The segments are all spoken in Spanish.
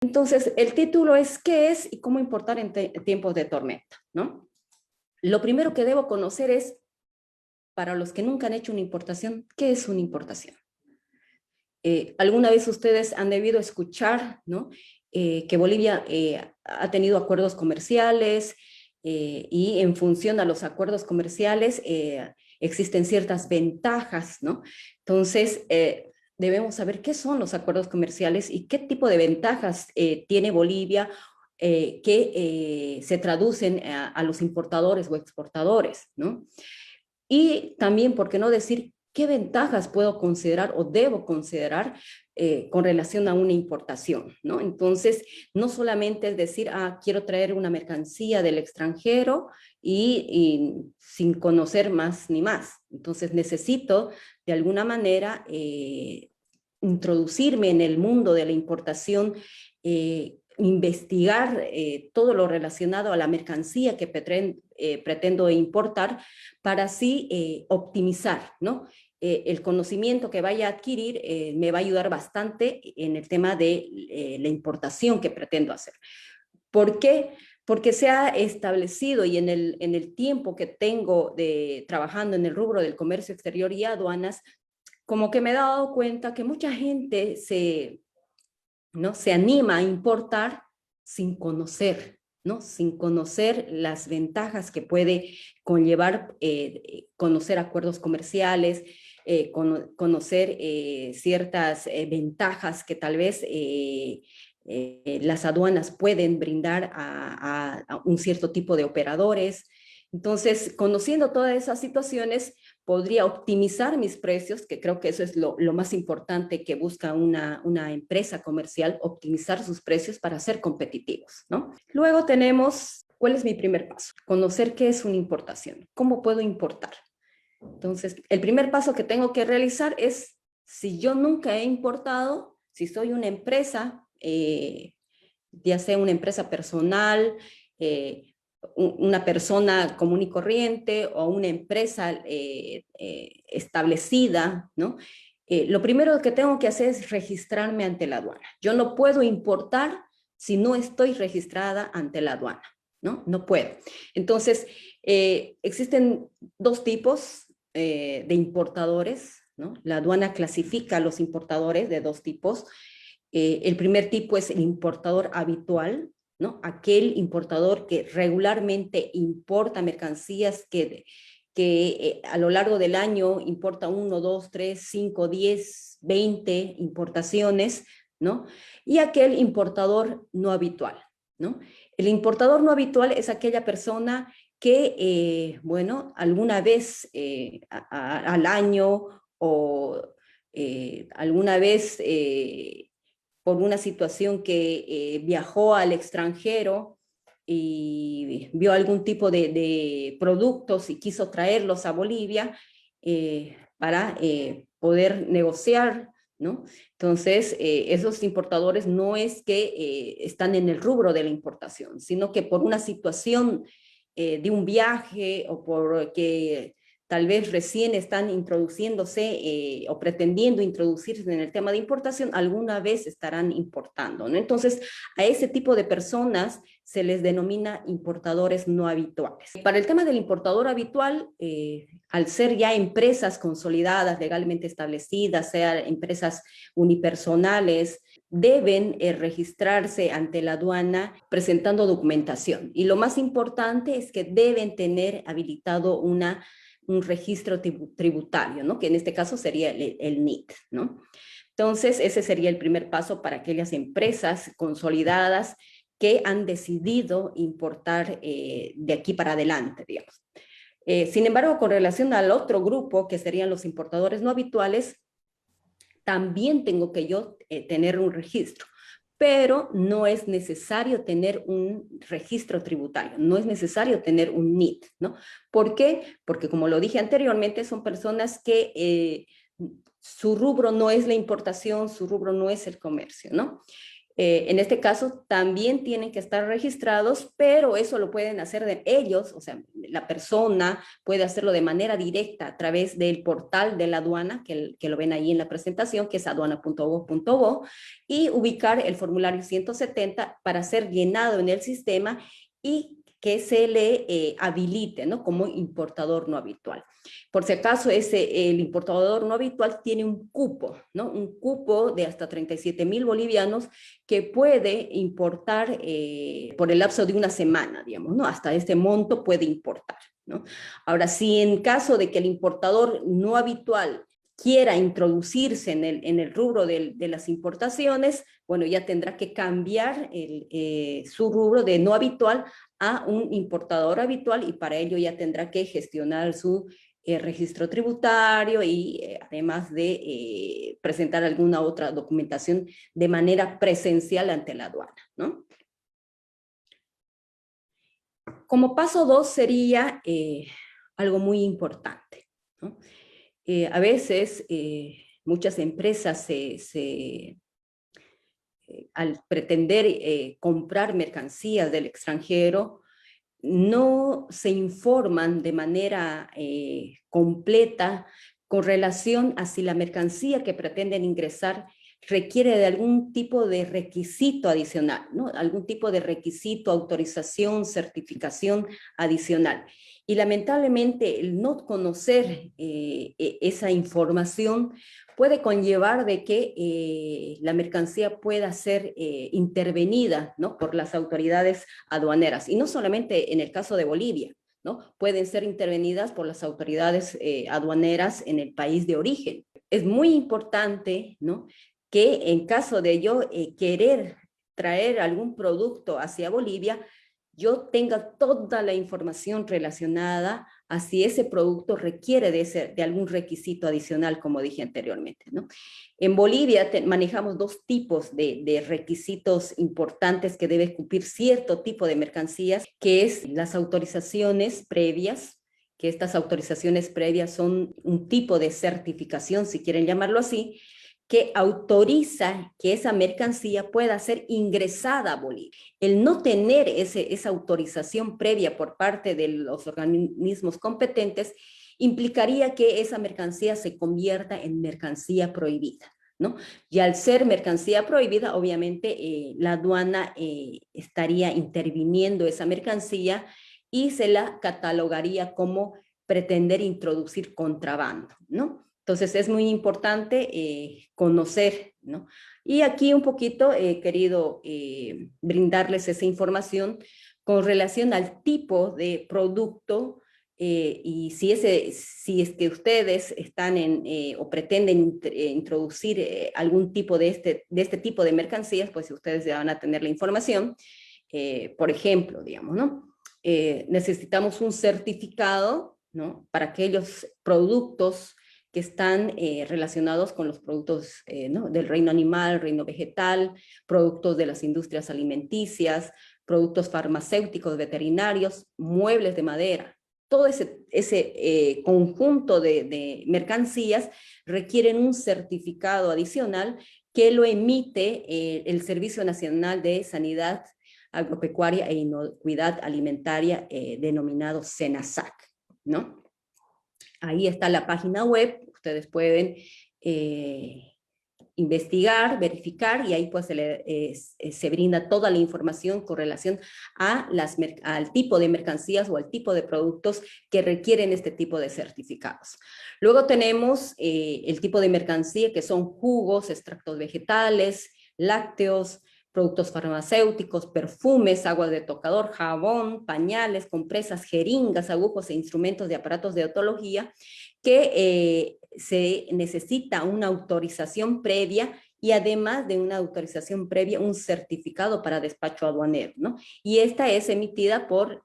Entonces, el título es ¿qué es y cómo importar en tiempos de tormenta? ¿No? Lo primero que debo conocer es, para los que nunca han hecho una importación, ¿qué es una importación? Alguna vez ustedes han debido escuchar, ¿no? Que Bolivia ha tenido acuerdos comerciales y en función a los acuerdos comerciales existen ciertas ventajas, ¿no? Entonces, debemos saber qué son los acuerdos comerciales y qué tipo de ventajas tiene Bolivia que se traducen a los importadores o exportadores, ¿no? Y también, ¿por qué no decir qué ventajas puedo considerar o debo considerar con relación a una importación, ¿no? Entonces, no solamente es decir, quiero traer una mercancía del extranjero y sin conocer más ni más. Entonces, necesito de alguna manera introducirme en el mundo de la importación, investigar todo lo relacionado a la mercancía que pretendo importar para así optimizar, ¿no? El conocimiento que vaya a adquirir me va a ayudar bastante en el tema de la importación que pretendo hacer. ¿Por qué? Porque se ha establecido y en el tiempo que tengo trabajando en el rubro del comercio exterior y aduanas, como que me he dado cuenta que mucha gente ¿no? se anima a importar sin conocer, ¿no? Sin conocer las ventajas que puede conllevar conocer acuerdos comerciales, conocer ciertas ventajas que tal vez las aduanas pueden brindar a un cierto tipo de operadores. Entonces, conociendo todas esas situaciones, podría optimizar mis precios, que creo que eso es lo más importante que busca una empresa comercial, optimizar sus precios para ser competitivos, ¿no? Luego tenemos, ¿cuál es mi primer paso? Conocer qué es una importación, cómo puedo importar. Entonces, el primer paso que tengo que realizar es, si yo nunca he importado, si soy una empresa, ya sea una empresa personal, una persona común y corriente o una empresa establecida, ¿no? Lo primero que tengo que hacer es registrarme ante la aduana. Yo no puedo importar si no estoy registrada ante la aduana, ¿no? No puedo. Entonces, existen dos tipos de importadores, ¿no? La aduana clasifica a los importadores de dos tipos. El primer tipo es el importador habitual, ¿no? Aquel importador que regularmente importa mercancías que a lo largo del año importa 1, 2, 3, 5, 10, 20 importaciones, ¿no? Y aquel importador no habitual, ¿no? El importador no habitual es aquella persona que, bueno, alguna vez al año o alguna vez por una situación que viajó al extranjero y vio algún tipo de productos y quiso traerlos a Bolivia para poder negociar, ¿no? Entonces, esos importadores no es que están en el rubro de la importación, sino que por una situación de un viaje o porque tal vez recién están introduciéndose o pretendiendo introducirse en el tema de importación, alguna vez estarán importando, ¿no? Entonces, a ese tipo de personas se les denomina importadores no habituales. Para el tema del importador habitual, al ser ya empresas consolidadas, legalmente establecidas, sean empresas unipersonales, deben registrarse ante la aduana presentando documentación. Y lo más importante es que deben tener habilitado un registro tributario, ¿no? Que en este caso sería el NIT, ¿no? Entonces, ese sería el primer paso para aquellas empresas consolidadas que han decidido importar de aquí para adelante, digamos. Sin embargo, con relación al otro grupo, que serían los importadores no habituales, también tengo que yo tener un registro, pero no es necesario tener un registro tributario, no es necesario tener un NIT, ¿no? ¿Por qué? Porque como lo dije anteriormente, son personas que su rubro no es la importación, su rubro no es el comercio, ¿no? En este caso también tienen que estar registrados, pero eso lo pueden hacer de ellos, o sea, la persona puede hacerlo de manera directa a través del portal de la aduana, que lo ven ahí en la presentación, que es aduana.gov.bo, y ubicar el formulario 170 para ser llenado en el sistema y que se le habilite, ¿no? Como importador no habitual. Por si acaso, el importador no habitual tiene un cupo, ¿no? Un cupo de hasta 37,000 bolivianos que puede importar por el lapso de una semana, digamos, ¿no? Hasta este monto puede importar, ¿no? Ahora, si en caso de que el importador no habitual quiera introducirse en el rubro de las importaciones, bueno, ya tendrá que cambiar su rubro de no habitual a un importador habitual y para ello ya tendrá que gestionar su registro tributario y además de presentar alguna otra documentación de manera presencial ante la aduana, ¿no? Como paso 2 sería algo muy importante, ¿no? A veces muchas empresas al pretender comprar mercancías del extranjero, no se informan de manera completa con relación a si la mercancía que pretenden ingresar requiere de algún tipo de requisito adicional, ¿no? Algún tipo de requisito, autorización, certificación adicional. Y lamentablemente el no conocer esa información puede conllevar de que la mercancía pueda ser intervenida, ¿no? Por las autoridades aduaneras. Y no solamente en el caso de Bolivia, ¿no? Pueden ser intervenidas por las autoridades aduaneras en el país de origen. Es muy importante, ¿no? Que en caso de yo querer traer algún producto hacia Bolivia, yo tenga toda la información relacionada a si ese producto requiere de algún requisito adicional, como dije anteriormente, ¿no? En Bolivia manejamos dos tipos de requisitos importantes que debe cumplir cierto tipo de mercancías, que es las autorizaciones previas, que estas autorizaciones previas son un tipo de certificación, si quieren llamarlo así, que autoriza que esa mercancía pueda ser ingresada a Bolivia. El no tener esa autorización previa por parte de los organismos competentes implicaría que esa mercancía se convierta en mercancía prohibida, ¿no? Y al ser mercancía prohibida, obviamente la aduana estaría interviniendo esa mercancía y se la catalogaría como pretender introducir contrabando, ¿no? Entonces es muy importante conocer, ¿no? Y aquí un poquito he querido brindarles esa información con relación al tipo de producto y si es que ustedes están o pretenden introducir algún tipo de este tipo de mercancías, pues ustedes ya van a tener la información. Por ejemplo, digamos, ¿no? Necesitamos un certificado, ¿no? Para aquellos productos que están relacionados con los productos ¿no? del reino animal, reino vegetal, productos de las industrias alimenticias, productos farmacéuticos, veterinarios, muebles de madera. Todo ese conjunto de mercancías requieren un certificado adicional que lo emite el Servicio Nacional de Sanidad Agropecuaria e Inocuidad Alimentaria, denominado SENASAC, ¿no? Ahí está la página web, ustedes pueden investigar, verificar y ahí pues se brinda toda la información con relación al tipo de mercancías o al tipo de productos que requieren este tipo de certificados. Luego tenemos el tipo de mercancía que son jugos, extractos vegetales, lácteos, productos farmacéuticos, perfumes, aguas de tocador, jabón, pañales, compresas, jeringas, agujas e instrumentos de aparatos de otología que se necesita una autorización previa y además de una autorización previa, un certificado para despacho aduanero, ¿no? Y esta es emitida por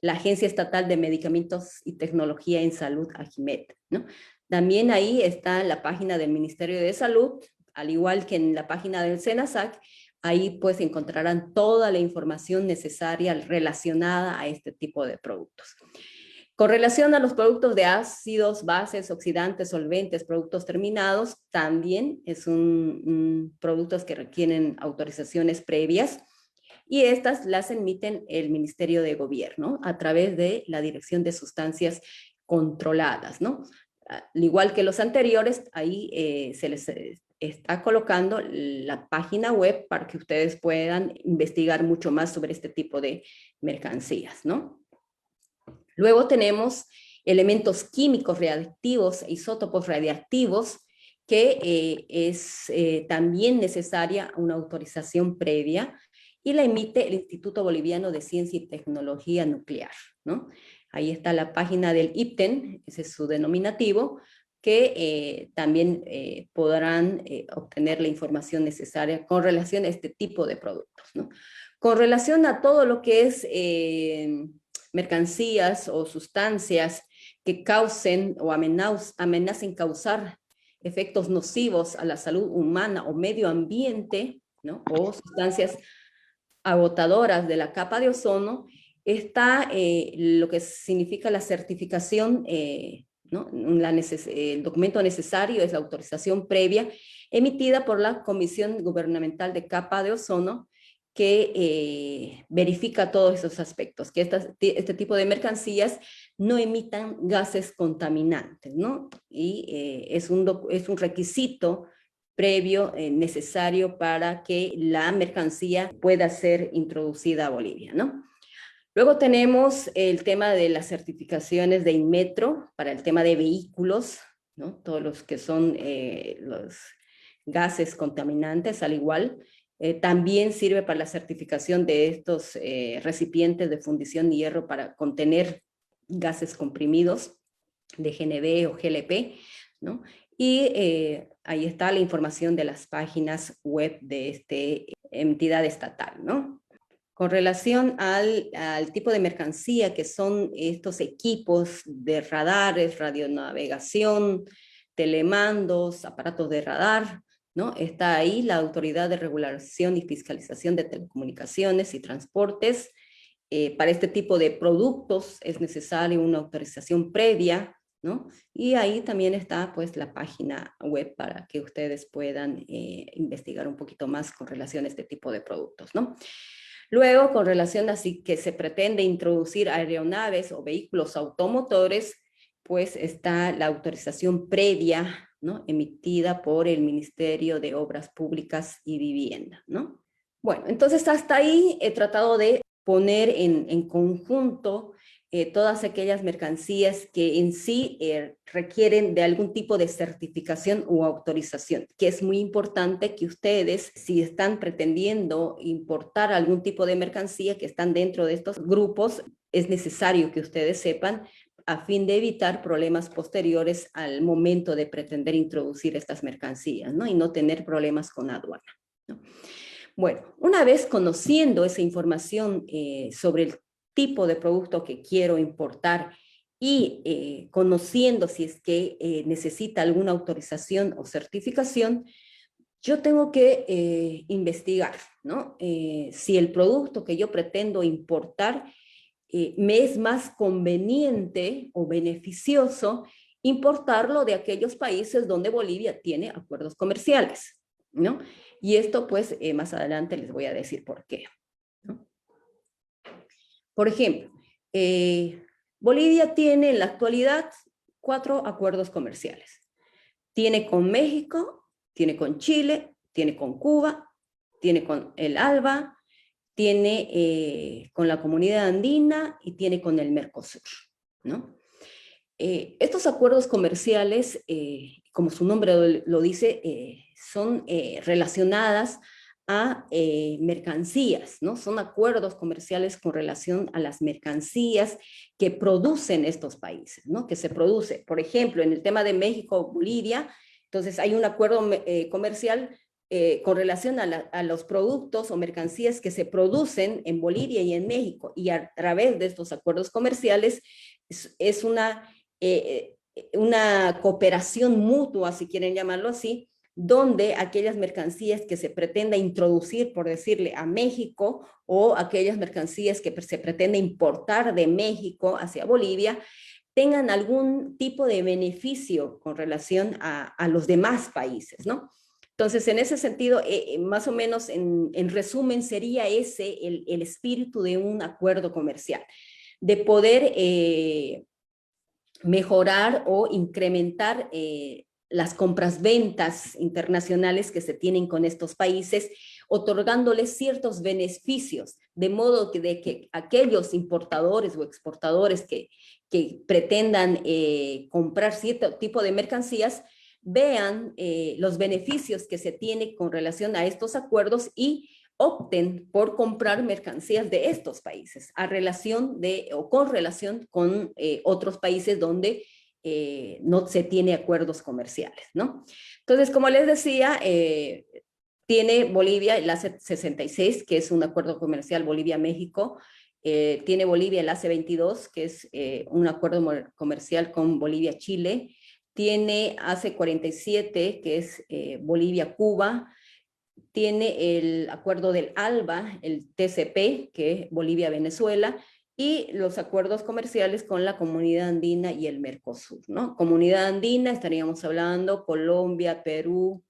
la Agencia Estatal de Medicamentos y Tecnología en Salud, AJIMET, ¿no? También ahí está la página del Ministerio de Salud, al igual que en la página del SENASAC, ahí pues encontrarán toda la información necesaria relacionada a este tipo de productos. Con relación a los productos de ácidos, bases, oxidantes, solventes, productos terminados, también productos que requieren autorizaciones previas y estas las emiten el Ministerio de Gobierno a través de la Dirección de Sustancias Controladas, ¿no? Al igual que los anteriores, ahí se les está colocando la página web para que ustedes puedan investigar mucho más sobre este tipo de mercancías, ¿no? Luego tenemos elementos químicos radiactivos e isótopos radiactivos, que es también necesaria una autorización previa y la emite el Instituto Boliviano de Ciencia y Tecnología Nuclear, ¿no? Ahí está la página del IPTEN, ese es su denominativo, que también podrán obtener la información necesaria con relación a este tipo de productos, ¿no? Con relación a todo lo que es mercancías o sustancias que causen o amenacen causar efectos nocivos a la salud humana o medio ambiente, ¿no? O sustancias agotadoras de la capa de ozono, está lo que significa la certificación, ¿no? El documento necesario es la autorización previa emitida por la Comisión Gubernamental de Capa de Ozono, que verifica todos esos aspectos, que este tipo de mercancías no emitan gases contaminantes, ¿no? Y es un requisito previo necesario para que la mercancía pueda ser introducida a Bolivia, ¿no? Luego tenemos el tema de las certificaciones de Inmetro para el tema de vehículos, ¿no? Todos los que son los gases contaminantes, al igual. También sirve para la certificación de estos recipientes de fundición de hierro para contener gases comprimidos de GNV o GLP, ¿no? Y ahí está la información de las páginas web de esta entidad estatal, ¿no? Con relación al tipo de mercancía que son estos equipos de radares, radionavegación, telemandos, aparatos de radar, ¿no? Está ahí la Autoridad de Regulación y Fiscalización de Telecomunicaciones y Transportes. Para este tipo de productos es necesaria una autorización previa, ¿no? Y ahí también está pues la página web para que ustedes puedan investigar un poquito más con relación a este tipo de productos, ¿no? Luego, con relación a si que se pretende introducir aeronaves o vehículos automotores, pues está la autorización previa, ¿no? Emitida por el Ministerio de Obras Públicas y Vivienda, ¿no? Bueno, entonces hasta ahí he tratado de poner en conjunto todas aquellas mercancías que en sí requieren de algún tipo de certificación o autorización, que es muy importante que ustedes, si están pretendiendo importar algún tipo de mercancía que están dentro de estos grupos, es necesario que ustedes sepan a fin de evitar problemas posteriores al momento de pretender introducir estas mercancías, ¿no? Y no tener problemas con aduana, ¿no? Bueno, una vez conociendo esa información sobre el tipo de producto que quiero importar y conociendo si es que necesita alguna autorización o certificación, yo tengo que investigar, ¿no? Si el producto que yo pretendo importar me es más conveniente o beneficioso importarlo de aquellos países donde Bolivia tiene acuerdos comerciales, ¿no? Y esto pues más adelante les voy a decir por qué, ¿no? Por ejemplo, Bolivia tiene en la actualidad 4 acuerdos comerciales. Tiene con México, tiene con Chile, tiene con Cuba, tiene con el ALBA, tiene con la Comunidad Andina y tiene con el Mercosur, ¿no? Estos acuerdos comerciales, como su nombre lo dice, son relacionadas a mercancías, ¿no? Son acuerdos comerciales con relación a las mercancías que producen estos países, ¿no? Que se produce, por ejemplo, en el tema de México-Bolivia, entonces hay un acuerdo comercial con relación a los productos o mercancías que se producen en Bolivia y en México, y a través de estos acuerdos comerciales es una cooperación mutua, si quieren llamarlo así, donde aquellas mercancías que se pretenda introducir, por decirle, a México, o aquellas mercancías que se pretende importar de México hacia Bolivia, tengan algún tipo de beneficio con relación a los demás países, ¿no? Entonces, en ese sentido, más o menos, en resumen, sería ese el espíritu de un acuerdo comercial, de poder mejorar o incrementar las compras-ventas internacionales que se tienen con estos países, otorgándoles ciertos beneficios, de modo de que aquellos importadores o exportadores que pretendan comprar cierto tipo de mercancías vean los beneficios que se tiene con relación a estos acuerdos y opten por comprar mercancías de estos países a relación de o con relación con otros países donde no se tiene acuerdos comerciales, ¿no? Entonces, como les decía, tiene Bolivia el ACE 66, que es un acuerdo comercial Bolivia-México. Tiene Bolivia el ACE 22, que es un acuerdo comercial con Bolivia-Chile. Tiene ACE 47, que es Bolivia-Cuba. Tiene el acuerdo del ALBA, el TCP, que es Bolivia-Venezuela, y los acuerdos comerciales con la Comunidad Andina y el Mercosur, ¿no? Comunidad Andina, estaríamos hablando Colombia, Perú,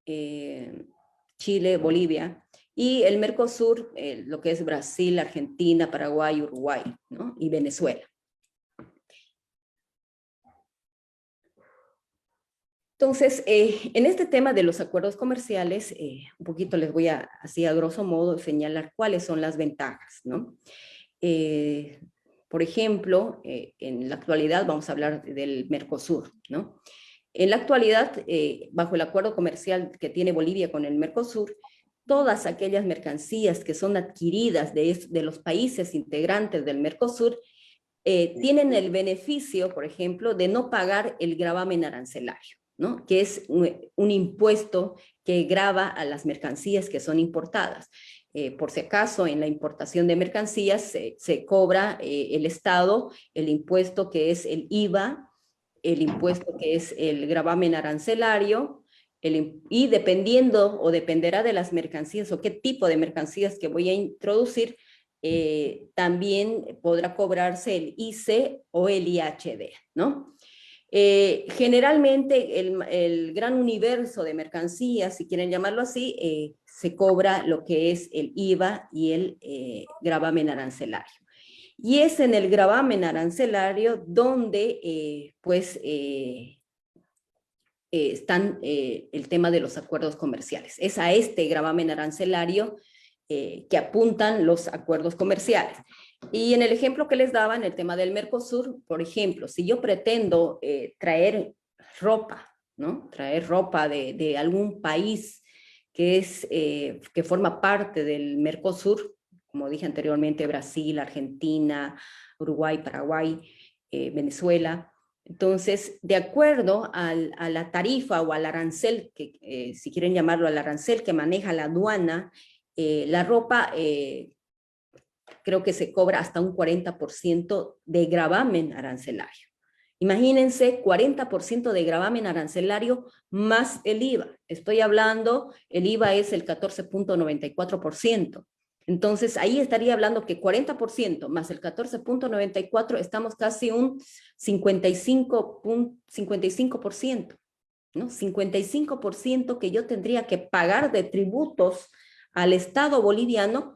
Chile, Bolivia, y el Mercosur, lo que es Brasil, Argentina, Paraguay, Uruguay, ¿no? Y Venezuela. Entonces, en este tema de los acuerdos comerciales, un poquito les voy a, así a grosso modo, señalar cuáles son las ventajas, ¿no? Por ejemplo, en la actualidad vamos a hablar del Mercosur, ¿no? En la actualidad, bajo el acuerdo comercial que tiene Bolivia con el Mercosur, todas aquellas mercancías que son adquiridas de los países integrantes del Mercosur tienen el beneficio, por ejemplo, de no pagar el gravamen arancelario, ¿no? Que es un impuesto que grava a las mercancías que son importadas. Por si acaso, en la importación de mercancías se cobra el Estado el impuesto que es el IVA, el impuesto que es el gravamen arancelario, y dependiendo o dependerá de las mercancías o qué tipo de mercancías que voy a introducir, también podrá cobrarse el IC o el IHD, ¿no? Generalmente el gran universo de mercancías, si quieren llamarlo así, se cobra lo que es el IVA y el gravamen arancelario. Y es en el gravamen arancelario donde están el tema de los acuerdos comerciales. Es a este gravamen arancelario que apuntan los acuerdos comerciales. Y en el ejemplo que les daba, en el tema del Mercosur, por ejemplo, si yo pretendo traer ropa, ¿no? Traer ropa de algún país que forma parte del Mercosur, como dije anteriormente, Brasil, Argentina, Uruguay, Paraguay, Venezuela. Entonces, de acuerdo a la tarifa o al arancel, que si quieren llamarlo al arancel que maneja la aduana, la ropa creo que se cobra hasta un 40% de gravamen arancelario. Imagínense, 40% de gravamen arancelario más el IVA. Estoy hablando, el IVA es el 14.94%. Entonces, ahí estaría hablando que 40% más el 14.94, estamos casi un 55%, ¿no? 55% que yo tendría que pagar de tributos al Estado boliviano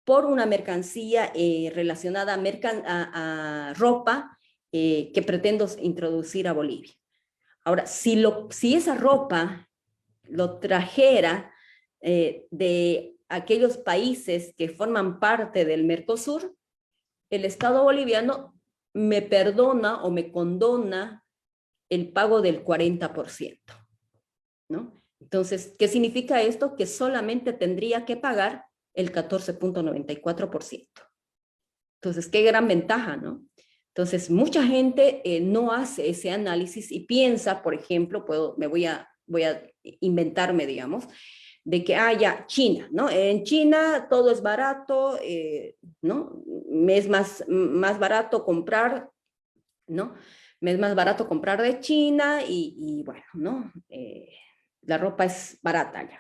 por una mercancía relacionada a ropa que pretendo introducir a Bolivia. Ahora, si esa ropa lo trajera de aquellos países que forman parte del Mercosur, el Estado boliviano me perdona o me condona el pago del 40%, ¿no? Entonces, ¿qué significa esto? Que solamente tendría que pagar el 14.94%. Entonces, qué gran ventaja, ¿no? Entonces, mucha gente no hace ese análisis y piensa, por ejemplo, voy a inventarme, digamos, de que, ya, China, ¿no? En China todo es barato, ¿no? Me es más barato comprar, ¿no? Me es más barato comprar de China y bueno, ¿no? la ropa es barata ya.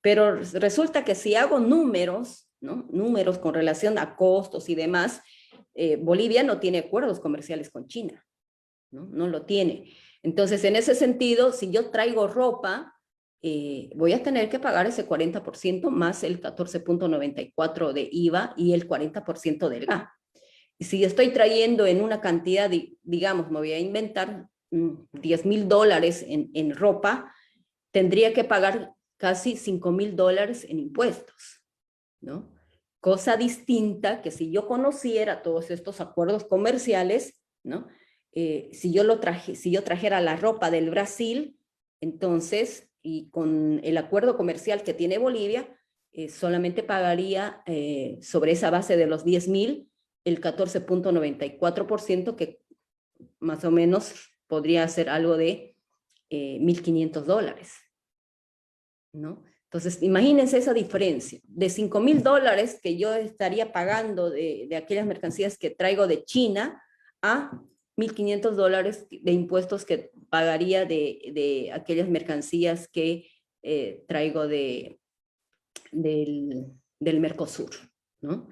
Pero resulta que si hago números, ¿no? Números con relación a costos y demás, Bolivia no tiene acuerdos comerciales con China, ¿no? No lo tiene. Entonces, en ese sentido, si yo traigo ropa, voy a tener que pagar ese 40% más el 14.94 de IVA y el 40% del GA. Y si estoy trayendo en una cantidad, digamos, me voy a inventar $10,000 en ropa, tendría que pagar casi $5,000 en impuestos, ¿no? Cosa distinta que si yo conociera todos estos acuerdos comerciales, ¿no? Si yo trajera la ropa del Brasil, entonces, y con el acuerdo comercial que tiene Bolivia, solamente pagaría sobre esa base de los 10,000 el 14.94%, que más o menos podría ser algo de $1,500, ¿no? Entonces, imagínense esa diferencia, de $5,000 que yo estaría pagando de aquellas mercancías que traigo de China a $1,500 de impuestos que pagaría de aquellas mercancías que traigo del Mercosur, ¿no?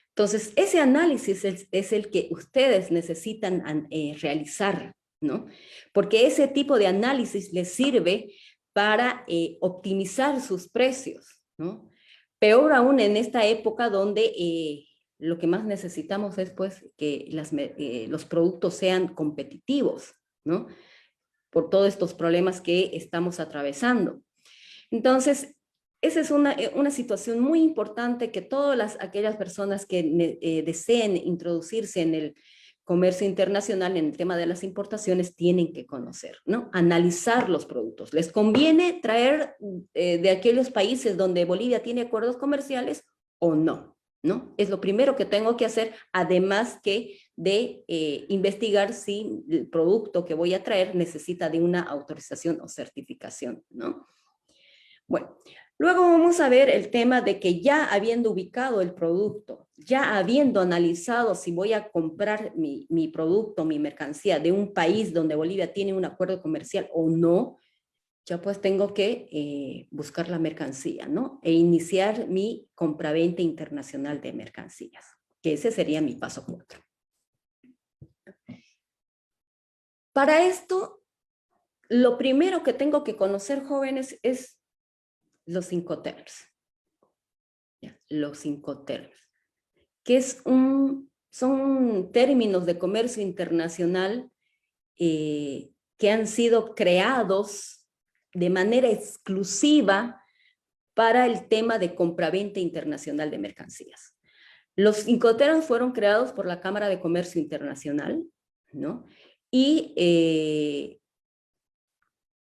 Entonces, ese análisis es el que ustedes necesitan realizar, ¿no? Porque ese tipo de análisis les sirve para optimizar sus precios, ¿no? Peor aún en esta época donde lo que más necesitamos es pues que los productos sean competitivos, ¿no? Por todos estos problemas que estamos atravesando. Entonces, esa es una situación muy importante que todas aquellas personas que deseen introducirse en el comercio internacional, en el tema de las importaciones, tienen que conocer, ¿no? Analizar los productos. ¿Les conviene traer de aquellos países donde Bolivia tiene acuerdos comerciales o no? ¿No? Es lo primero que tengo que hacer, además que de investigar si el producto que voy a traer necesita de una autorización o certificación, ¿no? Bueno, luego vamos a ver el tema de que ya habiendo ubicado el producto, ya habiendo analizado si voy a comprar mi producto, mi mercancía de un país donde Bolivia tiene un acuerdo comercial o no, ya pues tengo que buscar la mercancía, ¿no? E iniciar mi compraventa internacional de mercancías, que ese sería mi paso 4. Para esto, lo primero que tengo que conocer, jóvenes, es los Incoterms. Los Incoterms, que son términos de comercio internacional que han sido creados de manera exclusiva para el tema de compraventa internacional de mercancías. Los Incoterms fueron creados por la Cámara de Comercio Internacional, ¿no? Y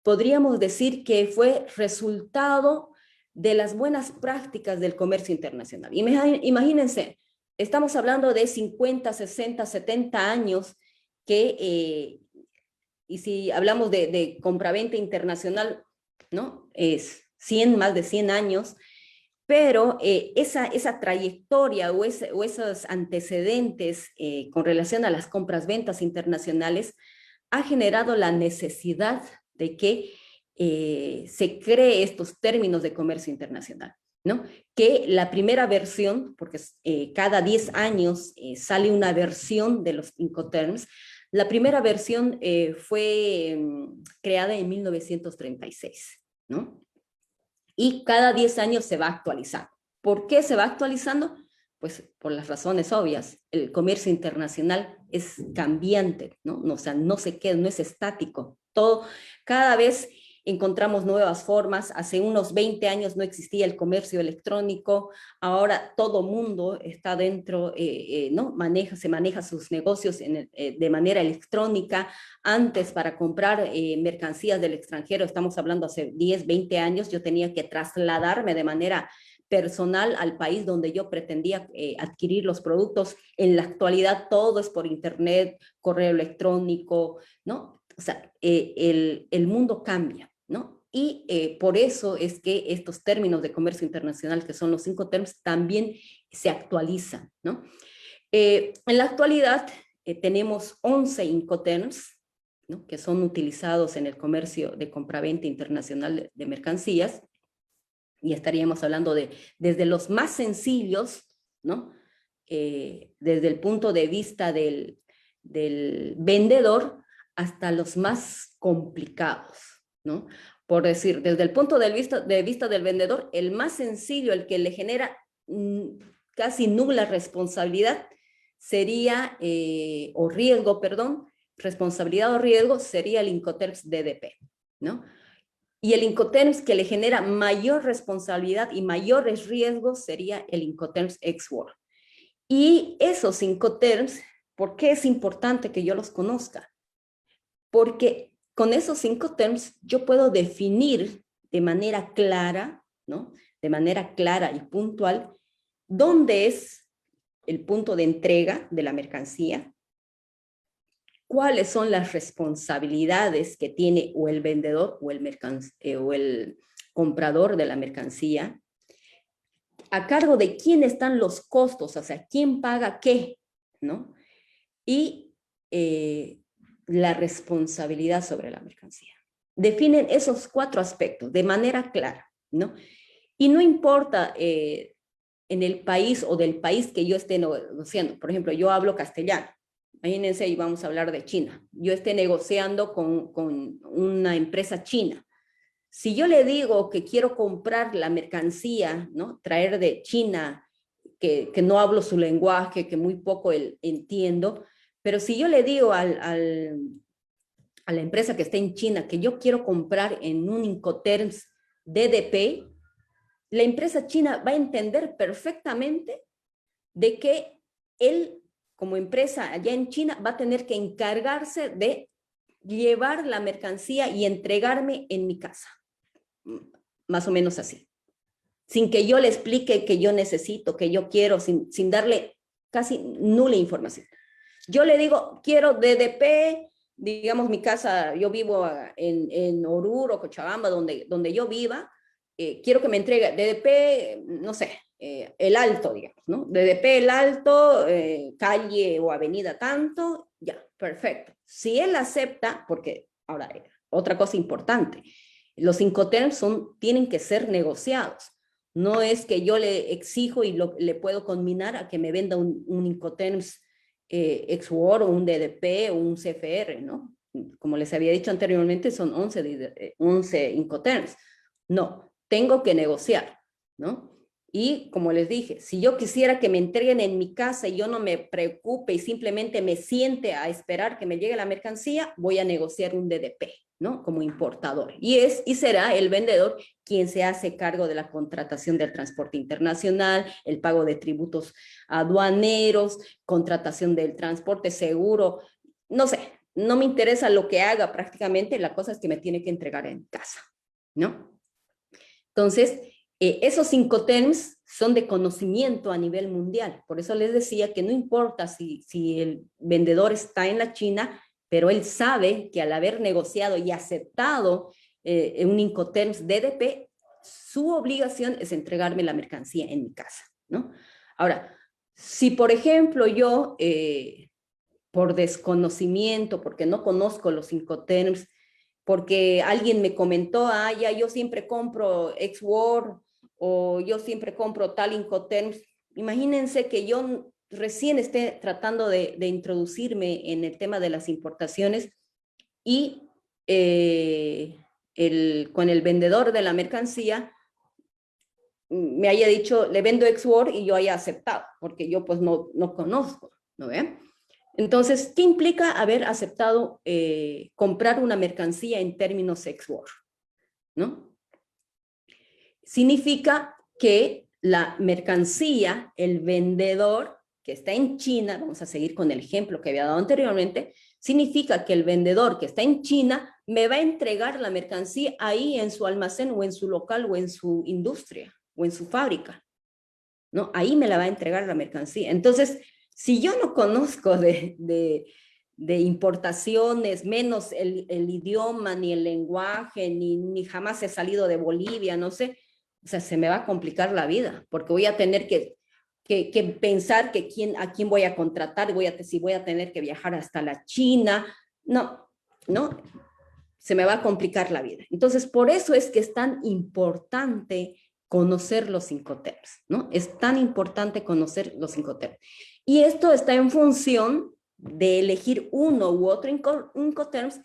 podríamos decir que fue resultado de las buenas prácticas del comercio internacional. Imagínense, estamos hablando de 50, 60, 70 años que, y si hablamos de compraventa internacional, ¿no? Es más de 100 años, pero esa trayectoria o esos antecedentes con relación a las compras-ventas internacionales ha generado la necesidad de que se cree estos términos de comercio internacional, ¿no? Que la primera versión, porque cada 10 años sale una versión de los Incoterms, la primera versión fue creada en 1936, ¿no? Y cada 10 años se va actualizando. ¿Por qué se va actualizando? Pues por las razones obvias. El comercio internacional es cambiante, ¿no? O sea, no se queda, no es estático. Cada vez encontramos nuevas formas. Hace unos 20 años no existía el comercio electrónico. Ahora todo mundo está dentro, ¿no? Se maneja sus negocios de manera electrónica. Antes, para comprar mercancías del extranjero, estamos hablando hace 10, 20 años, yo tenía que trasladarme de manera personal al país donde yo pretendía adquirir los productos. En la actualidad todo es por internet, correo electrónico, ¿no? O sea, el mundo cambia, ¿no? Y por eso es que estos términos de comercio internacional, que son los Incoterms, también se actualizan, ¿no? En la actualidad tenemos 11 Incoterms, ¿no? Que son utilizados en el comercio de compraventa internacional de mercancías, y estaríamos hablando de desde los más sencillos, ¿no? Desde el punto de vista del vendedor hasta los más complicados, ¿no? Por decir, desde el punto de vista del vendedor, el más sencillo, el que le genera casi nula responsabilidad, sería, o riesgo, perdón, responsabilidad o riesgo, sería el Incoterms DDP, ¿no? Y el Incoterms que le genera mayor responsabilidad y mayores riesgos sería el Incoterms Ex-Works. Y esos Incoterms, ¿por qué es importante que yo los conozca? Porque con esos Incoterms yo puedo definir de manera clara, ¿no? De manera clara y puntual, dónde es el punto de entrega de la mercancía, cuáles son las responsabilidades que tiene o el vendedor o el comprador de la mercancía, a cargo de quién están los costos, o sea, quién paga qué, ¿no? Y la responsabilidad sobre la mercancía. Definen esos 4 aspectos de manera clara, ¿no? Y no importa en el país o del país que yo esté negociando. Por ejemplo, yo hablo castellano. Imagínense, y vamos a hablar de China. Yo esté negociando con una empresa china. Si yo le digo que quiero comprar la mercancía, ¿no? Traer de China, que no hablo su lenguaje, que muy poco entiendo, pero si yo le digo a la empresa que está en China que yo quiero comprar en un Incoterms DDP, la empresa china va a entender perfectamente de que él, como empresa allá en China, va a tener que encargarse de llevar la mercancía y entregarme en mi casa. Más o menos así. Sin que yo le explique que yo necesito, que yo quiero, sin darle casi nula información. Yo le digo, quiero DDP, digamos mi casa, yo vivo en Oruro, Cochabamba, donde yo viva, quiero que me entregue DDP, no sé, el Alto, digamos, ¿no? DDP el Alto, calle o avenida tanto, ya, perfecto. Si él acepta, porque ahora, otra cosa importante, los Incoterms tienen que ser negociados. No es que yo le exijo y le puedo conminar a que me venda un Incoterms Ex-Works o un DDP o un CFR, ¿no? Como les había dicho anteriormente, son 11 Incoterms. No, tengo que negociar, ¿no? Y como les dije, si yo quisiera que me entreguen en mi casa y yo no me preocupe y simplemente me siente a esperar que me llegue la mercancía, voy a negociar un DDP, ¿no? Como importador. Y será el vendedor quien se hace cargo de la contratación del transporte internacional, el pago de tributos aduaneros, contratación del transporte seguro, no sé, no me interesa lo que haga prácticamente, la cosa es que me tiene que entregar en casa, ¿no? Entonces, esos Incoterms son de conocimiento a nivel mundial. Por eso les decía que no importa si el vendedor está en la China, pero él sabe que al haber negociado y aceptado un Incoterms DDP, su obligación es entregarme la mercancía en mi casa, ¿no? Ahora, si por ejemplo yo, por desconocimiento, porque no conozco los Incoterms, porque alguien me comentó, ya yo siempre compro Ex-Works o yo siempre compro tal Incoterms. Imagínense que yo recién esté tratando de introducirme en el tema de las importaciones y con el vendedor de la mercancía me haya dicho, le vendo Ex-Works y yo haya aceptado, porque yo pues no conozco, ¿no ve? Entonces, ¿qué implica haber aceptado comprar una mercancía en términos Ex-Works? ¿No? Significa que la mercancía, el vendedor que está en China, vamos a seguir con el ejemplo que había dado anteriormente, significa que el vendedor que está en China me va a entregar la mercancía ahí en su almacén o en su local o en su industria o en su fábrica, ¿no? Ahí me la va a entregar la mercancía. Entonces, si yo no conozco de importaciones, menos el idioma, ni el lenguaje, ni jamás he salido de Bolivia, no sé, o sea, se me va a complicar la vida, porque voy a tener que pensar a quién voy a contratar, si voy a tener que viajar hasta la China. No, ¿no? Se me va a complicar la vida. Entonces, por eso es que es tan importante conocer los Incoterms, ¿no? Es tan importante conocer los Incoterms. Y esto está en función de elegir uno u otro Incoterms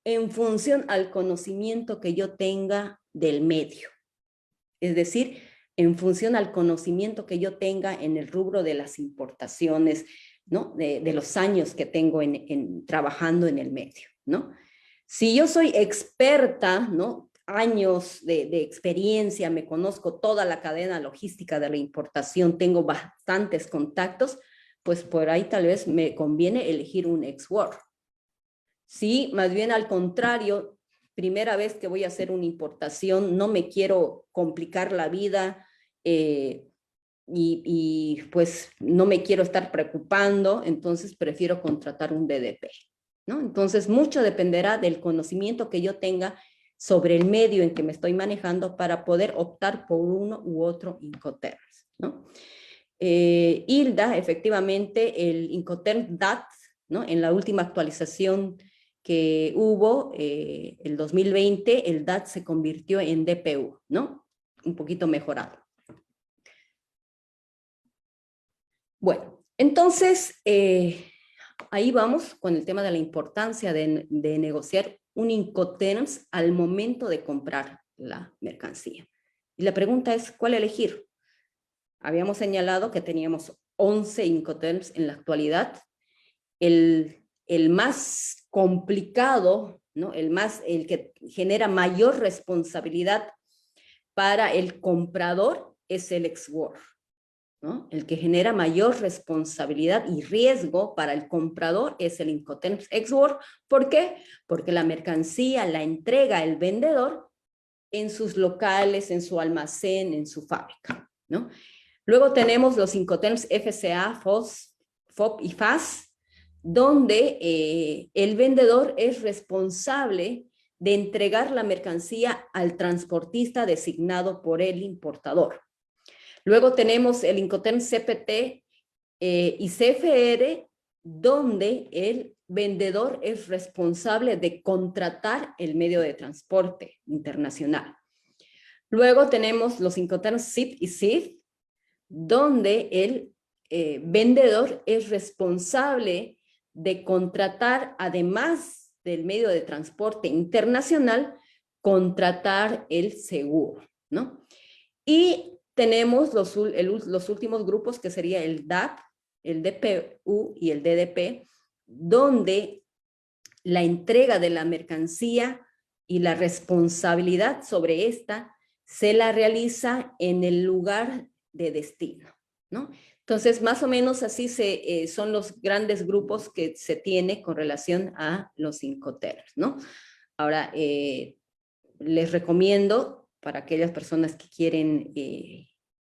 en función al conocimiento que yo tenga del medio. Es decir, en función al conocimiento que yo tenga en el rubro de las importaciones, ¿no? De los años que tengo trabajando en el medio, ¿no? Si yo soy experta, ¿no? Años de experiencia, me conozco toda la cadena logística de la importación, tengo bastantes contactos, pues por ahí tal vez me conviene elegir un ex-work. Sí, más bien al contrario, primera vez que voy a hacer una importación, no me quiero complicar la vida pues no me quiero estar preocupando, entonces prefiero contratar un DDP, ¿no? Entonces mucho dependerá del conocimiento que yo tenga sobre el medio en que me estoy manejando para poder optar por uno u otro Incoterms, ¿no? Hilda, efectivamente, el Incoterm DAT, ¿no? En la última actualización que hubo, el 2020, el DAT se convirtió en DPU, ¿no? Un poquito mejorado. Bueno, entonces, ahí vamos con el tema de la importancia de negociar un Incoterms al momento de comprar la mercancía. Y la pregunta es, ¿cuál elegir? Habíamos señalado que teníamos 11 Incoterms en la actualidad. El más complicado, ¿no? El que genera mayor responsabilidad para el comprador es el ex-work, ¿no? El que genera mayor responsabilidad y riesgo para el comprador es el Incoterms ex-work. ¿Por qué? Porque la mercancía la entrega el vendedor en sus locales, en su almacén, en su fábrica, ¿no? Luego tenemos los Incoterms FCA, FOS, FOB y FAS, donde el vendedor es responsable de entregar la mercancía al transportista designado por el importador. Luego tenemos el Incoterm CPT y CFR, donde el vendedor es responsable de contratar el medio de transporte internacional. Luego tenemos los Incoterms SIF y SIF, donde el vendedor es responsable de contratar, además del medio de transporte internacional, contratar el seguro, ¿no? Y tenemos los últimos grupos, que sería el DAP, el DPU y el DDP, donde la entrega de la mercancía y la responsabilidad sobre esta se la realiza en el lugar de destino, ¿no? Entonces, más o menos así son los grandes grupos que se tiene con relación a los Incoterms, ¿no? Ahora, les recomiendo para aquellas personas que quieren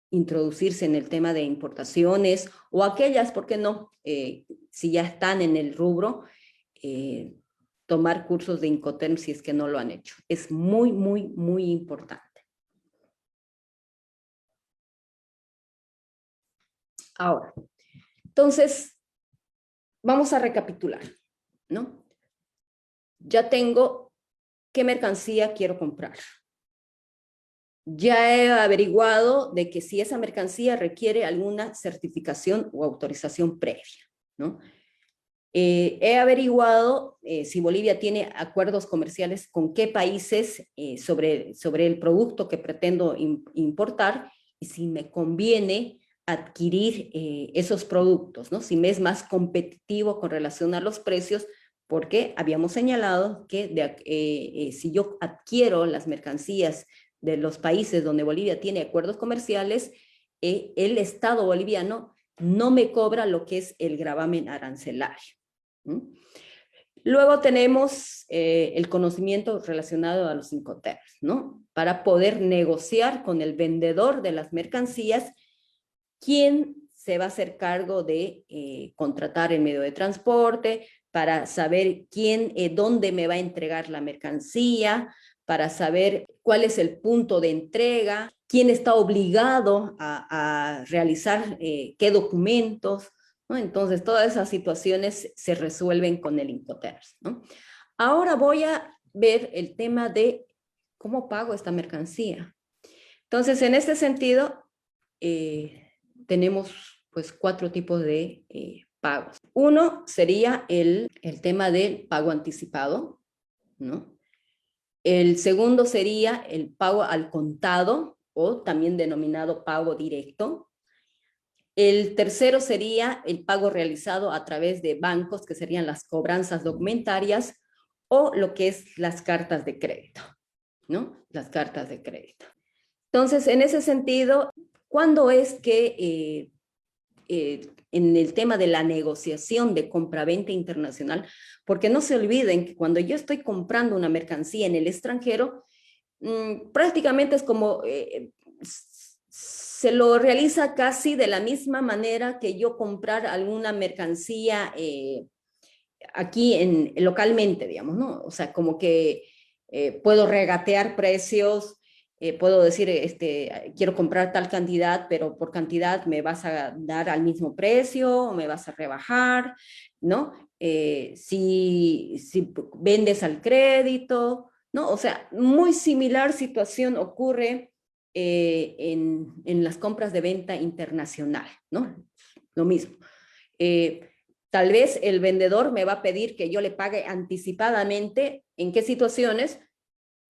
introducirse en el tema de importaciones, o aquellas, ¿por qué no? Si ya están en el rubro, tomar cursos de Incoterms si es que no lo han hecho. Es muy, muy, muy importante. Ahora, entonces, vamos a recapitular, ¿no? Ya tengo qué mercancía quiero comprar. Ya he averiguado de que si esa mercancía requiere alguna certificación o autorización previa, ¿no? He averiguado si Bolivia tiene acuerdos comerciales con qué países sobre el producto que pretendo importar, y si me conviene adquirir esos productos, ¿no? Si me es más competitivo con relación a los precios, porque habíamos señalado que si yo adquiero las mercancías de los países donde Bolivia tiene acuerdos comerciales, el Estado boliviano no me cobra lo que es el gravamen arancelario. Luego tenemos el conocimiento relacionado a los Incoterms, ¿no? Para poder negociar con el vendedor de las mercancías quién se va a hacer cargo de contratar el medio de transporte, para saber dónde me va a entregar la mercancía, para saber cuál es el punto de entrega, quién está obligado a realizar qué documentos, ¿no? Entonces, todas esas situaciones se resuelven con el Incoterms, ¿no? Ahora voy a ver el tema de cómo pago esta mercancía. Entonces, en este sentido, tenemos pues 4 tipos de pagos. Uno sería el tema del pago anticipado, ¿no? El segundo sería el pago al contado o también denominado pago directo. El tercero sería el pago realizado a través de bancos, que serían las cobranzas documentarias o lo que es las cartas de crédito, ¿no? Las cartas de crédito. Entonces, en ese sentido, ¿cuándo es que en el tema de la negociación de compraventa internacional? Porque no se olviden que cuando yo estoy comprando una mercancía en el extranjero, prácticamente es como se lo realiza casi de la misma manera que yo comprar alguna mercancía aquí localmente, digamos, ¿no? O sea, como que puedo regatear precios, puedo decir, quiero comprar tal cantidad, pero por cantidad me vas a dar al mismo precio, o me vas a rebajar, ¿no? Si vendes al crédito, ¿no? O sea, muy similar situación ocurre en las compras de venta internacional, ¿no? Lo mismo. Tal vez el vendedor me va a pedir que yo le pague anticipadamente. ¿En qué situaciones?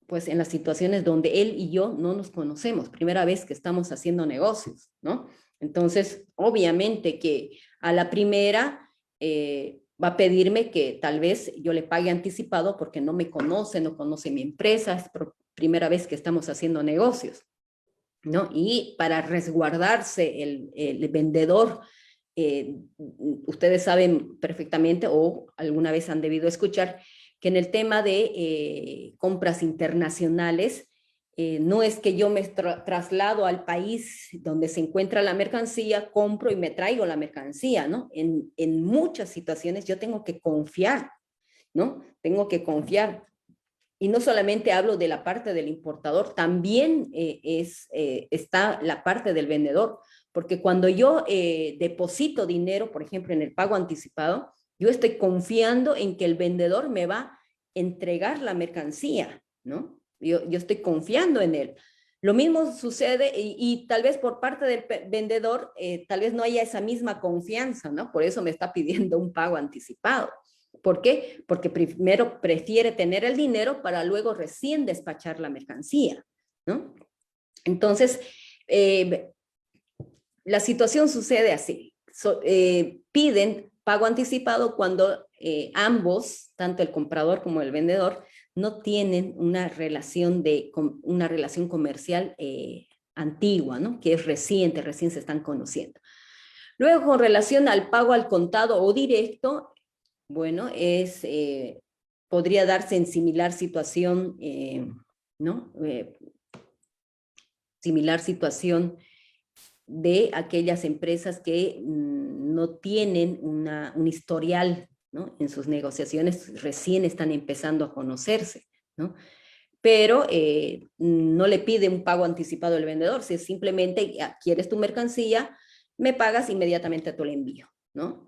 Pues en las situaciones donde él y yo no nos conocemos, primera vez que estamos haciendo negocios, ¿no? Entonces, obviamente que a la primera va a pedirme que tal vez yo le pague anticipado porque no me conoce, no conoce mi empresa, es primera vez que estamos haciendo negocios, ¿no? Y para resguardarse el vendedor, ustedes saben perfectamente o alguna vez han debido escuchar que en el tema de compras internacionales, no es que yo me traslado al país donde se encuentra la mercancía, compro y me traigo la mercancía, ¿no? En muchas situaciones yo tengo que confiar, ¿no? Tengo que confiar. Y no solamente hablo de la parte del importador, también está la parte del vendedor, porque cuando yo deposito dinero, por ejemplo, en el pago anticipado, yo estoy confiando en que el vendedor me va a entregar la mercancía, ¿no? Yo estoy confiando en él. Lo mismo sucede y tal vez por parte del vendedor, tal vez no haya esa misma confianza, ¿no? Por eso me está pidiendo un pago anticipado. ¿Por qué? Porque primero prefiere tener el dinero para luego recién despachar la mercancía, ¿no? Entonces, eh, la situación sucede así. Piden pago anticipado cuando ambos, tanto el comprador como el vendedor, no tienen una relación comercial antigua, ¿no? Que es reciente, recién se están conociendo. Luego, con relación al pago al contado o directo, bueno, podría darse en similar situación, ¿no? Similar situación de aquellas empresas que no tienen un historial, ¿no? En sus negociaciones, recién están empezando a conocerse, ¿no? Pero no le pide un pago anticipado al vendedor, si simplemente quieres tu mercancía, me pagas inmediatamente te lo envío, ¿no?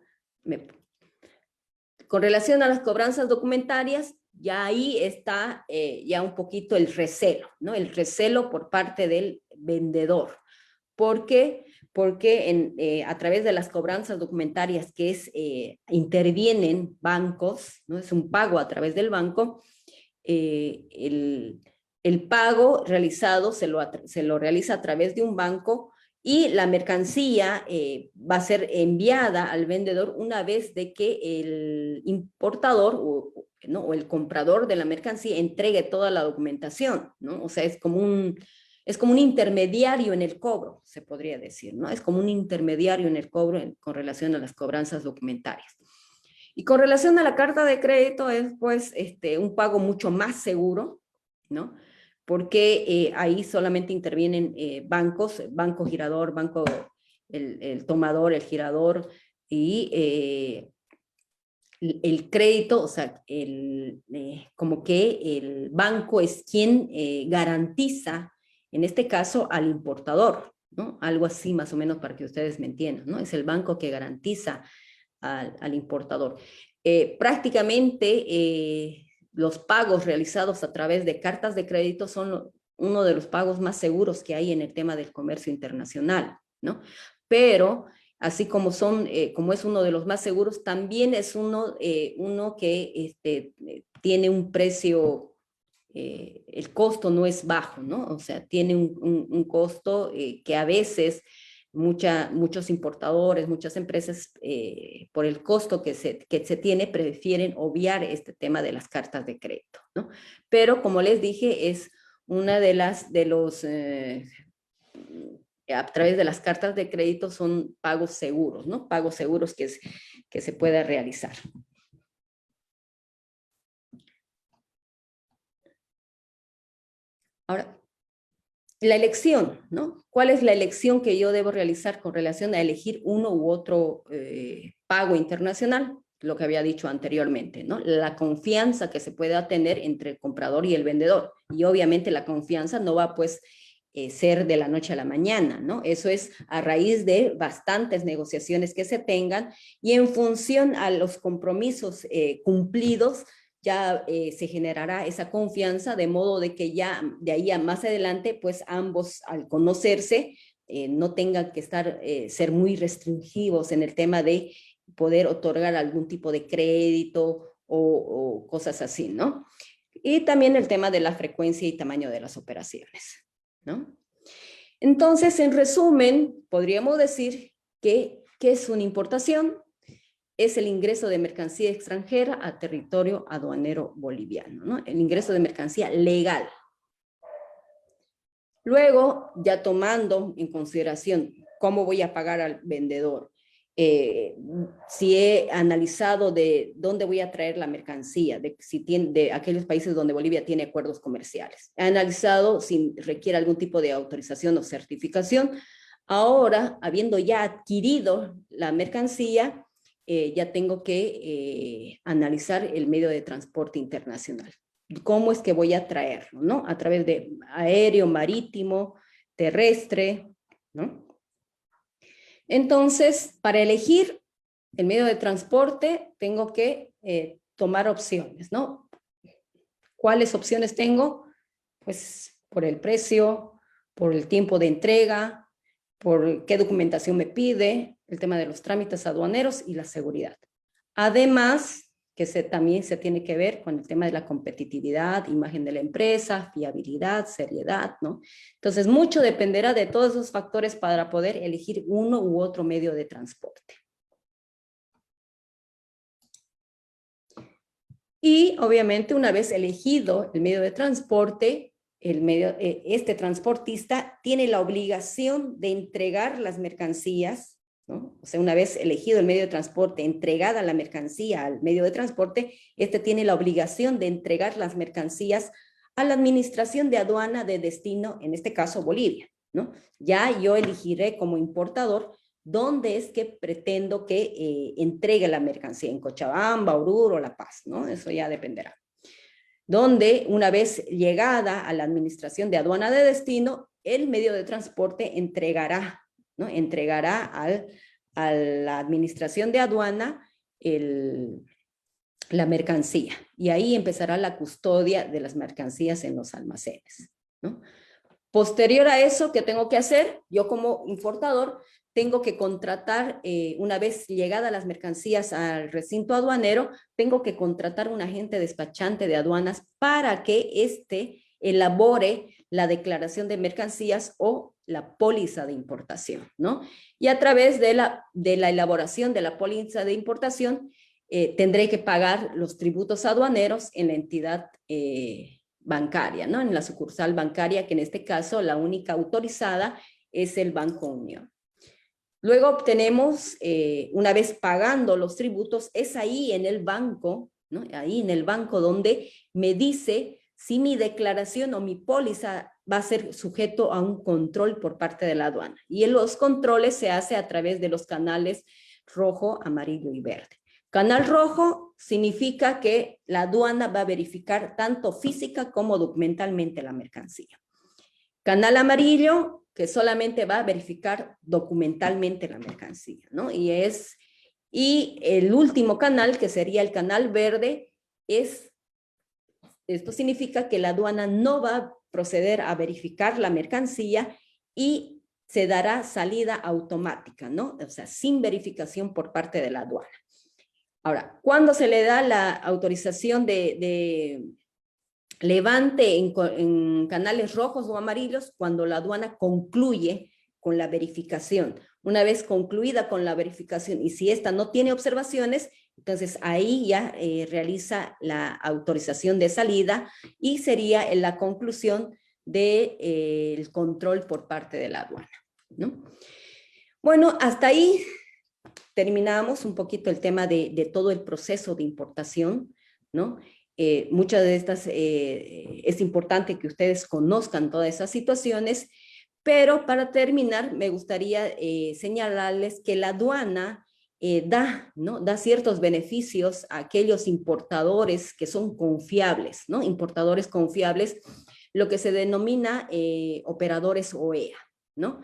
Con relación a las cobranzas documentarias, ya ahí está ya un poquito el recelo, ¿no? El recelo por parte del vendedor. ¿Por qué? Porque a través de las cobranzas documentarias intervienen bancos, ¿no? Es un pago a través del banco, el pago realizado se lo realiza a través de un banco y la mercancía va a ser enviada al vendedor una vez de que el importador ¿no? o el comprador de la mercancía entregue toda la documentación, ¿no? O sea, es como un intermediario en el cobro, se podría decir, ¿no? Es como un intermediario en el cobro con relación a las cobranzas documentarias. Y con relación a la carta de crédito es pues un pago mucho más seguro, ¿no? Porque ahí solamente intervienen bancos, banco girador, banco, el tomador, el girador y el crédito, o sea, como que el banco es quien garantiza, en este caso, al importador, ¿no? Algo así más o menos para que ustedes me entiendan, ¿no? Es el banco que garantiza al importador. Prácticamente los pagos realizados a través de cartas de crédito son uno de los pagos más seguros que hay en el tema del comercio internacional, ¿no? Pero así como como es uno de los más seguros, también es uno que tiene un precio, el costo no es bajo, ¿no? O sea, tiene un costo que a veces muchos importadores, muchas empresas, por el costo que se tiene, prefieren obviar este tema de las cartas de crédito, ¿no? Pero como les dije, es una a través de las cartas de crédito son pagos seguros, ¿no? Pagos seguros que se pueda realizar. Ahora, la elección, ¿no? ¿Cuál es la elección que yo debo realizar con relación a elegir uno u otro pago internacional? Lo que había dicho anteriormente, ¿no? La confianza que se pueda tener entre el comprador y el vendedor. Y obviamente la confianza no va pues ser de la noche a la mañana, ¿no? Eso es a raíz de bastantes negociaciones que se tengan y en función a los compromisos cumplidos, ya se generará esa confianza, de modo de que ya de ahí a más adelante, pues ambos al conocerse, no tengan que ser muy restringivos en el tema de poder otorgar algún tipo de crédito o cosas así, ¿no? Y también el tema de la frecuencia y tamaño de las operaciones, ¿no? Entonces, en resumen, podríamos decir que ¿qué es una importación? Es el ingreso de mercancía extranjera a territorio aduanero boliviano, ¿no? El ingreso de mercancía legal. Luego, ya tomando en consideración cómo voy a pagar al vendedor, si he analizado de dónde voy a traer la mercancía, de aquellos países donde Bolivia tiene acuerdos comerciales. He analizado si requiere algún tipo de autorización o certificación. Ahora, habiendo ya adquirido la mercancía, ya tengo que analizar el medio de transporte internacional. ¿Cómo es que voy a traerlo, no? A través de aéreo, marítimo, terrestre, ¿no? Entonces, para elegir el medio de transporte, tengo que tomar opciones, ¿no? ¿Cuáles opciones tengo? Pues por el precio, por el tiempo de entrega, por qué documentación me pide, el tema de los trámites aduaneros y la seguridad. Además, que también se tiene que ver con el tema de la competitividad, imagen de la empresa, fiabilidad, seriedad, ¿no? Entonces, mucho dependerá de todos esos factores para poder elegir uno u otro medio de transporte. Y obviamente, una vez elegido el medio de transporte, este transportista tiene la obligación de entregar las mercancías, ¿no? O sea, una vez elegido el medio de transporte, entregada la mercancía al medio de transporte, este tiene la obligación de entregar las mercancías a la Administración de Aduana de Destino, en este caso Bolivia, ¿no? Ya yo elegiré como importador dónde es que pretendo que entregue la mercancía, en Cochabamba, Oruro, La Paz, ¿no? Eso ya dependerá. Donde una vez llegada a la Administración de Aduana de Destino, el medio de transporte entregará, ¿no? Entregará a la Administración de Aduana la mercancía. Y ahí empezará la custodia de las mercancías en los almacenes, ¿no? Posterior a eso, ¿qué tengo que hacer? Yo como importador tengo que contratar, una vez llegadas las mercancías al recinto aduanero, tengo que contratar un agente despachante de aduanas para que éste elabore la declaración de mercancías o la póliza de importación, ¿no? Y a través de la elaboración de la póliza de importación, tendré que pagar los tributos aduaneros en la entidad bancaria, ¿no? En la sucursal bancaria, que en este caso la única autorizada es el Banco Unión. Luego obtenemos, una vez pagando los tributos, es ahí en el banco, ¿no? Ahí en el banco donde me dice si mi declaración o mi póliza va a ser sujeto a un control por parte de la aduana. Y en los controles se hace a través de los canales rojo, amarillo y verde. Canal rojo significa que la aduana va a verificar tanto física como documentalmente la mercancía. Canal amarillo, que solamente va a verificar documentalmente la mercancía, ¿no? Y el último canal, que sería el canal verde, es Esto significa que la aduana no va a proceder a verificar la mercancía y se dará salida automática, ¿no? O sea, sin verificación por parte de la aduana. Ahora, ¿cuándo se le da la autorización de levante en canales rojos o amarillos? Cuando la aduana concluye con la verificación. Una vez concluida con la verificación y si esta no tiene observaciones, entonces ahí ya realiza la autorización de salida y sería en la conclusión del control por parte de la aduana, ¿no? Bueno, hasta ahí terminamos un poquito el tema de todo el proceso de importación, ¿no? Muchas de estas, es importante que ustedes conozcan todas esas situaciones, pero para terminar me gustaría señalarles que la aduana ¿no? da ciertos beneficios a aquellos importadores que son confiables, ¿no? Importadores confiables, lo que se denomina operadores OEA, ¿no?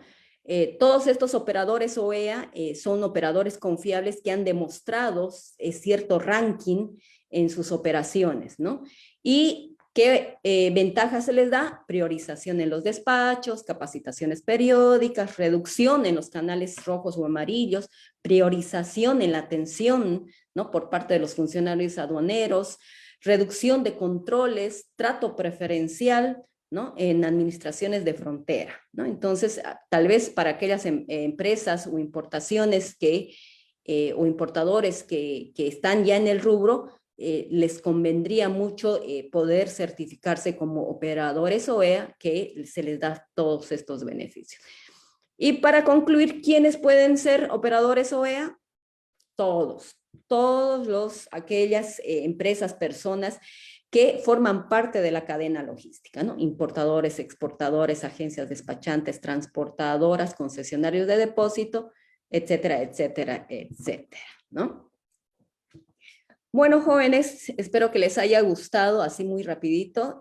Todos estos operadores OEA son operadores confiables que han demostrado cierto ranking en sus operaciones, ¿no? Y ¿qué ventajas se les da? Priorización en los despachos, capacitaciones periódicas, reducción en los canales rojos o amarillos, priorización en la atención, ¿no? Por parte de los funcionarios aduaneros, reducción de controles, trato preferencial, ¿no? En administraciones de frontera, ¿no? Entonces, tal vez para aquellas empresas o importaciones o importadores que están ya en el rubro, les convendría mucho poder certificarse como operadores OEA, que se les da todos estos beneficios. Y para concluir, ¿quiénes pueden ser operadores OEA? Todos aquellas empresas, personas que forman parte de la cadena logística, ¿no? Importadores, exportadores, agencias despachantes, transportadoras, concesionarios de depósito, etcétera, etcétera, etcétera, ¿no? Bueno, jóvenes, espero que les haya gustado, así muy rapidito,